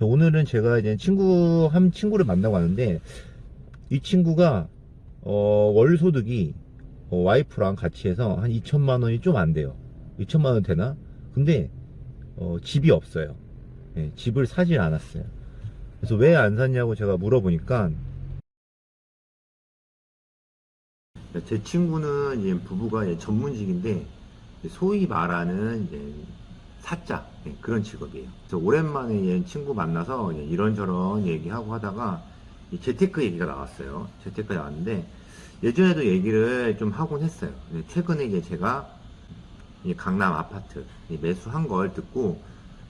오늘은 제가 이제 한 친구를 만나고 왔는데, 이 친구가 월 소득이 와이프랑 같이 해서 한 2천만 원이 좀 안 돼요. 2천만 원 되나? 근데 집이 없어요. 예, 집을 사질 않았어요. 그래서 왜 안 샀냐고 제가 물어보니까, 제 친구는 이제 부부가 이제 전문직인데, 소위 말하는 이제 사자, 예, 그런 직업이에요. 그래서 오랜만에 얘 친구 만나서 이런저런 얘기하고 하다가 이 재테크 얘기가 나왔어요. 재테크 나왔는데, 예전에도 얘기를 좀 하곤 했어요. 최근에 이제 제가 이 강남 아파트 매수한 걸 듣고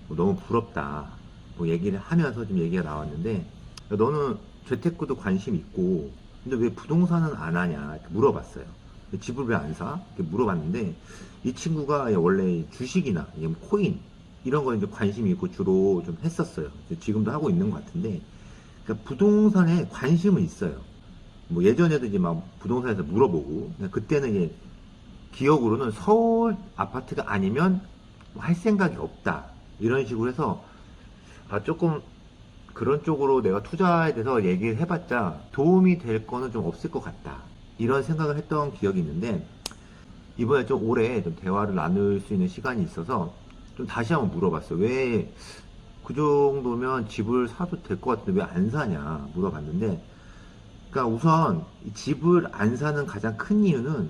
너무 부럽다 뭐 얘기를 하면서 좀 얘기가 나왔는데, 너는 재테크도 관심 있고 근데 왜 부동산은 안 하냐 이렇게 물어봤어요. 집을 왜 안 사? 이렇게 물어봤는데, 이 친구가 원래 주식이나 코인 이런 거 이제 관심이 있고 주로 좀 했었어요. 지금도 하고 있는 것 같은데, 그러니까 부동산에 관심은 있어요. 뭐 예전에도 이제 막 부동산에서 물어보고, 그때는 이제 기억으로는 서울 아파트가 아니면 뭐할 생각이 없다 이런 식으로 해서, 조금 그런 쪽으로 내가 투자에 대해서 얘기를 해봤자 도움이 될 거는 좀 없을 것 같다 이런 생각을 했던 기억이 있는데, 이번에 좀 오래 좀 대화를 나눌 수 있는 시간이 있어서 좀 다시 한번 물어봤어요. 왜 그 정도면 집을 사도 될 것 같은데 왜 안 사냐 물어봤는데, 그러니까 우선 이 집을 안 사는 가장 큰 이유는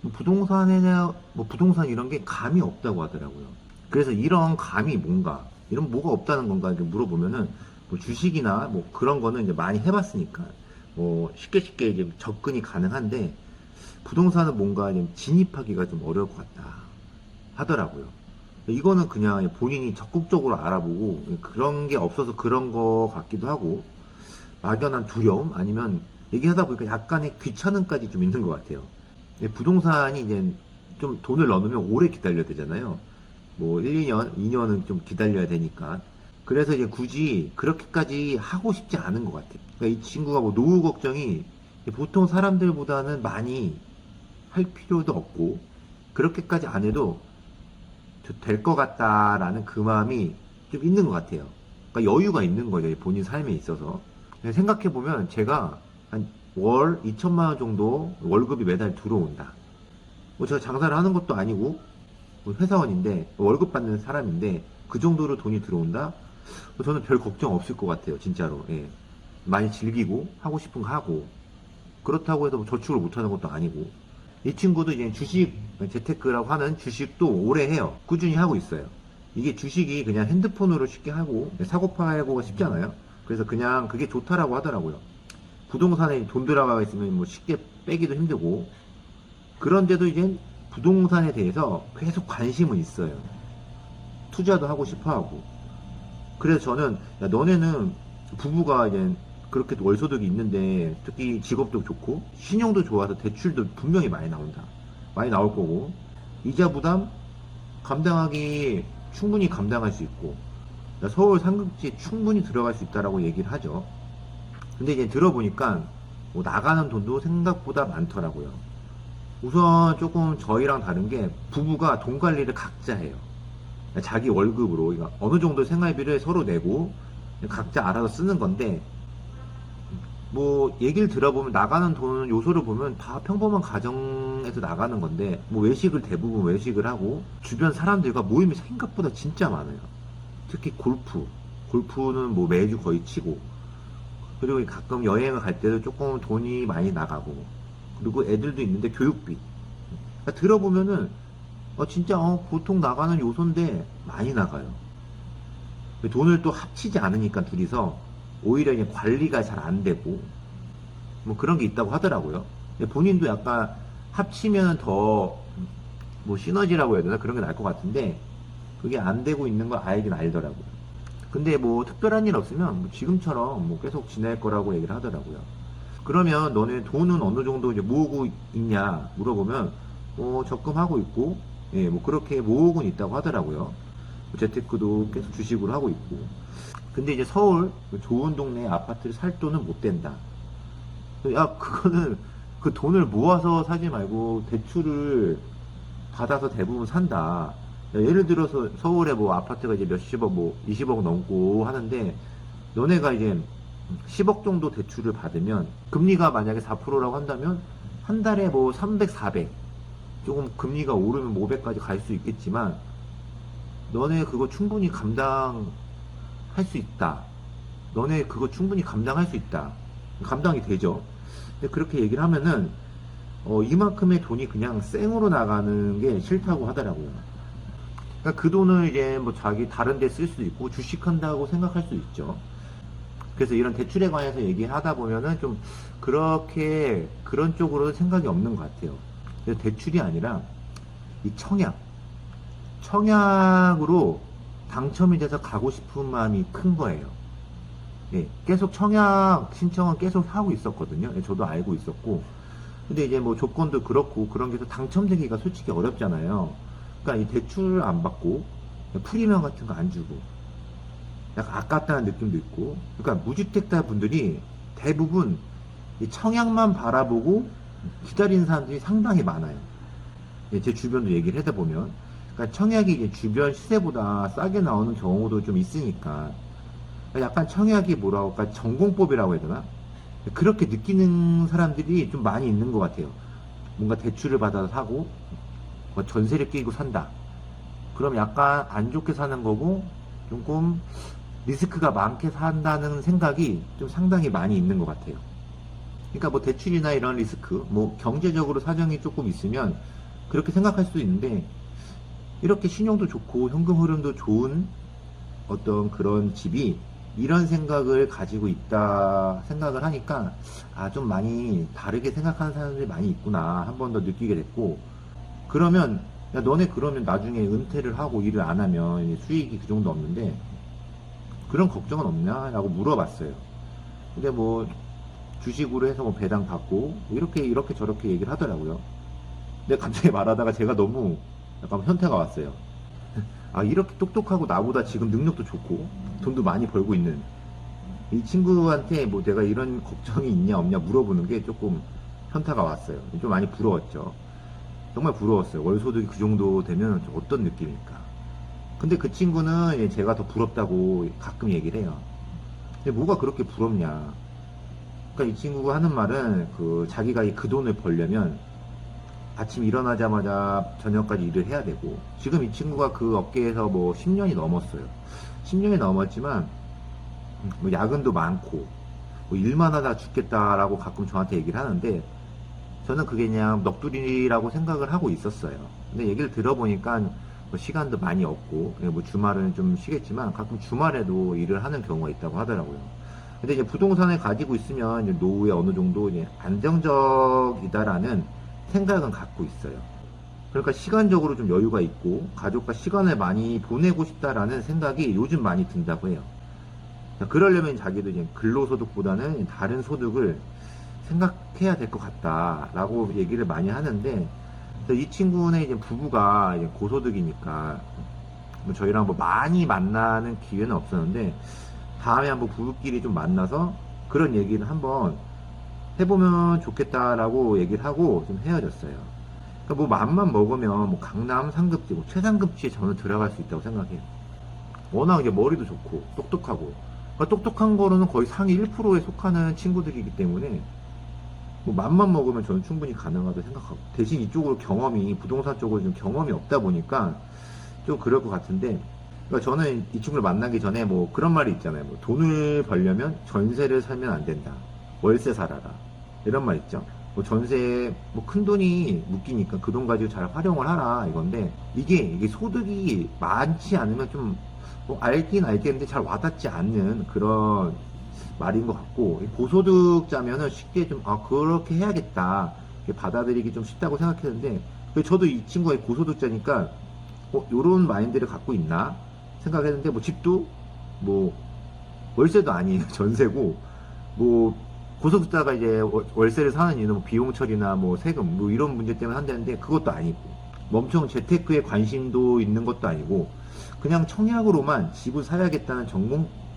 뭐 부동산이나 뭐 부동산 이런 게 감이 없다고 하더라고요. 그래서 이런 감이 뭔가, 이런 뭐가 없다는 건가 이렇게 물어보면은, 뭐 주식이나 뭐 그런 거는 이제 많이 해봤으니까 뭐 쉽게 이제 접근이 가능한데, 부동산은 뭔가 좀 진입하기가 좀 어려울 것 같다 하더라고요. 이거는 그냥 본인이 적극적으로 알아보고 그런 게 없어서 그런 거 같기도 하고, 막연한 두려움 아니면 얘기하다 보니까 약간의 귀찮음까지 좀 있는 것 같아요. 부동산이 이제 좀 돈을 넣으면 오래 기다려야 되잖아요. 뭐 1, 2년, 2년은 좀 기다려야 되니까. 그래서 이제 굳이 그렇게까지 하고 싶지 않은 것 같아요. 그러니까 이 친구가 뭐 노후 걱정이 보통 사람들보다는 많이 할 필요도 없고, 그렇게까지 안 해도 될 것 같다라는 그 마음이 좀 있는 것 같아요. 그러니까 여유가 있는 거죠, 본인 삶에 있어서. 생각해보면 제가 한 월 2천만 원 정도 월급이 매달 들어온다. 뭐 제가 장사를 하는 것도 아니고 뭐 회사원인데 월급 받는 사람인데 그 정도로 돈이 들어온다? 저는 별 걱정 없을 것 같아요, 진짜로. 예. 많이 즐기고 하고 싶은 거 하고, 그렇다고 해서 뭐 저축을 못하는 것도 아니고. 이 친구도 이제 주식, 재테크라고 하는 주식도 오래 해요. 꾸준히 하고 있어요. 이게 주식이 그냥 핸드폰으로 쉽게 하고 사고 팔고가 쉽잖아요. 그래서 그냥 그게 좋다라고 하더라고요. 부동산에 돈 들어가 있으면 뭐 쉽게 빼기도 힘들고, 그런데도 이제 부동산에 대해서 계속 관심은 있어요. 투자도 하고 싶어 하고. 그래서 저는, 야, 너네는 부부가 이제 그렇게 월소득이 있는데 특히 직업도 좋고 신용도 좋아서 대출도 분명히 많이 나온다. 많이 나올 거고, 이자 부담 감당하기 충분히 감당할 수 있고, 서울 상급지에 충분히 들어갈 수 있다라고 얘기를 하죠. 근데 이제 들어보니까 뭐 나가는 돈도 생각보다 많더라고요. 우선 조금 저희랑 다른 게 부부가 돈 관리를 각자 해요. 자기 월급으로, 그러니까 어느 정도 생활비를 서로 내고 각자 알아서 쓰는 건데, 뭐 얘기를 들어보면 나가는 돈 요소를 보면 다 평범한 가정에서 나가는 건데, 뭐 외식을 대부분 외식을 하고 주변 사람들과 모임이 생각보다 진짜 많아요. 특히 골프는 뭐 매주 거의 치고, 그리고 가끔 여행을 갈 때도 조금 돈이 많이 나가고, 그리고 애들도 있는데 교육비. 그러니까 들어보면은 진짜 보통 나가는 요소인데 많이 나가요. 돈을 또 합치지 않으니까 둘이서 오히려 이제 관리가 잘 안 되고 뭐 그런 게 있다고 하더라고요. 본인도 약간 합치면 더 뭐 시너지라고 해야 되나, 그런 게 날 것 같은데 그게 안 되고 있는 걸 알긴 알더라고요. 근데 뭐 특별한 일 없으면 뭐 지금처럼 뭐 계속 지낼 거라고 얘기를 하더라고요. 그러면 너네 돈은 어느 정도 이제 모으고 있냐 물어보면 뭐 적금하고 있고, 예, 뭐 그렇게 모으고는 있다고 하더라고요. 재테크도 계속 주식으로 하고 있고. 근데 이제 서울 좋은 동네 아파트를 살 돈은 못 된다. 야, 그거는 그 돈을 모아서 사지 말고 대출을 받아서 대부분 산다. 예를 들어서 서울에 뭐 아파트가 이제 몇십억, 뭐 20억 넘고 하는데, 너네가 이제 10억 정도 대출을 받으면, 금리가 만약에 4%라고 한다면, 한 달에 뭐 300, 400, 조금 금리가 오르면 500까지 갈 수 있겠지만, 너네 그거 충분히 감당할 수 있다. 너네 그거 충분히 감당할 수 있다. 감당이 되죠. 근데 그렇게 얘기를 하면은, 이만큼의 돈이 그냥 생으로 나가는 게 싫다고 하더라고요. 그러니까 그 돈을 이제 뭐 자기 다른 데 쓸 수도 있고 주식한다고 생각할 수 있죠. 그래서 이런 대출에 관해서 얘기하다 보면은 좀 그렇게 그런 쪽으로 생각이 없는 것 같아요. 그래서 대출이 아니라 이 청약으로 당첨이 돼서 가고 싶은 마음이 큰 거예요. 예, 계속 청약 신청은 계속 하고 있었거든요. 예, 저도 알고 있었고. 근데 이제 뭐 조건도 그렇고 그런 게 당첨되기가 솔직히 어렵잖아요. 그러니까 이 대출 안 받고 프리미엄 같은 거 안 주고 약간 아깝다는 느낌도 있고. 그러니까 무주택자 분들이 대부분 이 청약만 바라보고 기다리는 사람들이 상당히 많아요. 예, 제 주변도 얘기를 하다 보면, 그러니까 청약이 이제 주변 시세보다 싸게 나오는 경우도 좀 있으니까, 약간 청약이 뭐라고 할까, 전공법이라고 해야 되나? 그렇게 느끼는 사람들이 좀 많이 있는 것 같아요. 뭔가 대출을 받아서 사고, 뭐 전세를 끼고 산다. 그럼 약간 안 좋게 사는 거고, 조금 리스크가 많게 산다는 생각이 좀 상당히 많이 있는 것 같아요. 그러니까 뭐 대출이나 이런 리스크, 뭐 경제적으로 사정이 조금 있으면 그렇게 생각할 수도 있는데, 이렇게 신용도 좋고 현금 흐름도 좋은 어떤 그런 집이 이런 생각을 가지고 있다 생각을 하니까, 좀 많이 다르게 생각하는 사람들이 많이 있구나 한 번 더 느끼게 됐고. 그러면 야, 너네 그러면 나중에 은퇴를 하고 일을 안 하면 수익이 그 정도 없는데 그런 걱정은 없냐 라고 물어봤어요. 근데 뭐 주식으로 해서 뭐 배당 받고 이렇게 저렇게 얘기를 하더라고요. 근데 갑자기 말하다가 제가 너무 약간 현타가 왔어요. 이렇게 똑똑하고 나보다 지금 능력도 좋고 돈도 많이 벌고 있는 이 친구한테 뭐 내가 이런 걱정이 있냐 없냐 물어보는 게 조금 현타가 왔어요. 좀 많이 부러웠죠. 정말 부러웠어요. 월 소득이 그 정도 되면 어떤 느낌일까. 근데 그 친구는 제가 더 부럽다고 가끔 얘기를 해요. 근데 뭐가 그렇게 부럽냐. 그러니까 이 친구가 하는 말은 자기가 그 돈을 벌려면 아침 일어나자마자 저녁까지 일을 해야 되고, 지금 이 친구가 그 업계에서 뭐 10년이 넘었어요. 10년이 넘었지만 뭐 야근도 많고 뭐 일만 하다 죽겠다라고 가끔 저한테 얘기를 하는데, 저는 그게 그냥 넋두리라고 생각을 하고 있었어요. 근데 얘기를 들어보니까 뭐 시간도 많이 없고, 뭐 주말은 좀 쉬겠지만 가끔 주말에도 일을 하는 경우가 있다고 하더라고요. 근데 이제 부동산을 가지고 있으면 노후에 어느 정도 이제 안정적이다라는 생각은 갖고 있어요. 그러니까 시간적으로 좀 여유가 있고 가족과 시간을 많이 보내고 싶다라는 생각이 요즘 많이 든다고 해요. 그러려면 자기도 이제 근로소득보다는 다른 소득을 생각해야 될 것 같다라고 얘기를 많이 하는데, 이 친구는 이제 부부가 이제 고소득이니까 뭐 저희랑 뭐 많이 만나는 기회는 없었는데, 다음에 한번 부부끼리 좀 만나서 그런 얘기를 한번 해보면 좋겠다라고 얘기를 하고 좀 헤어졌어요. 그러니까 뭐 맘만 먹으면 뭐 강남 상급지, 뭐 최상급지에 저는 들어갈 수 있다고 생각해요. 워낙 이제 머리도 좋고 똑똑하고, 그러니까 똑똑한 거로는 거의 상위 1%에 속하는 친구들이기 때문에 뭐 맘만 먹으면 저는 충분히 가능하다고 생각하고, 대신 이쪽으로 부동산 쪽으로 좀 경험이 없다 보니까 좀 그럴 것 같은데, 그러니까 저는 이 친구를 만나기 전에 뭐 그런 말이 있잖아요. 뭐 돈을 벌려면 전세를 살면 안 된다. 월세 살아라. 이런 말 있죠. 뭐 전세에 뭐 큰 돈이 묶이니까 그 돈 가지고 잘 활용을 하라 이건데, 이게 소득이 많지 않으면 좀 뭐 알긴 알겠는데 잘 와닿지 않는 그런 말인 것 같고, 고소득자면은 쉽게 좀 그렇게 해야겠다 받아들이기 좀 쉽다고 생각했는데, 저도 이 친구가 고소득자니까 요런 마인드를 갖고 있나 생각했는데, 뭐 집도 뭐 월세도 아니에요. 전세고, 뭐 고소득자가 이제 월세를 사는 이유는 뭐 비용 처리나 뭐 세금 뭐 이런 문제 때문에 한다는데, 그것도 아니고, 뭐 엄청 재테크에 관심도 있는 것도 아니고, 그냥 청약으로만 집을 사야겠다는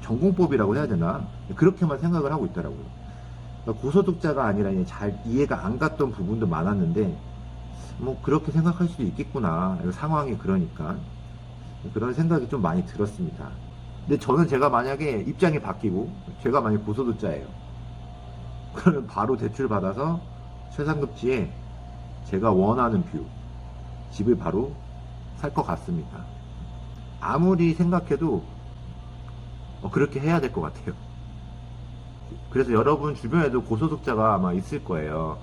전공법이라고 해야 되나, 그렇게만 생각을 하고 있더라고요. 그러니까 고소득자가 아니라 잘 이해가 안 갔던 부분도 많았는데, 뭐 그렇게 생각할 수도 있겠구나, 상황이 그러니까. 그런 생각이 좀 많이 들었습니다. 근데 저는 제가 만약에 입장이 바뀌고 제가 만약 고소득자예요. 그러면 바로 대출 받아서 최상급지에 제가 원하는 뷰 집을 바로 살 것 같습니다. 아무리 생각해도 그렇게 해야 될 것 같아요. 그래서 여러분 주변에도 고소득자가 아마 있을 거예요.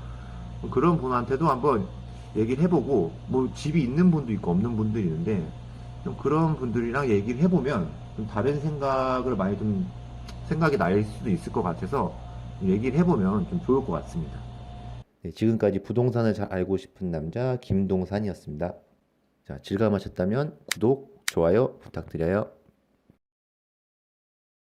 그런 분한테도 한번 얘기를 해보고, 뭐 집이 있는 분도 있고 없는 분도 있는데, 좀 그런 분들이랑 얘기를 해보면 좀 다른 생각을 많이 좀 생각이 날 수도 있을 것 같아서 얘기를 해보면 좀 좋을 것 같습니다. 네, 지금까지 부동산을 잘 알고 싶은 남자 김동산이었습니다. 자, 즐거움하셨다면 구독, 좋아요 부탁드려요.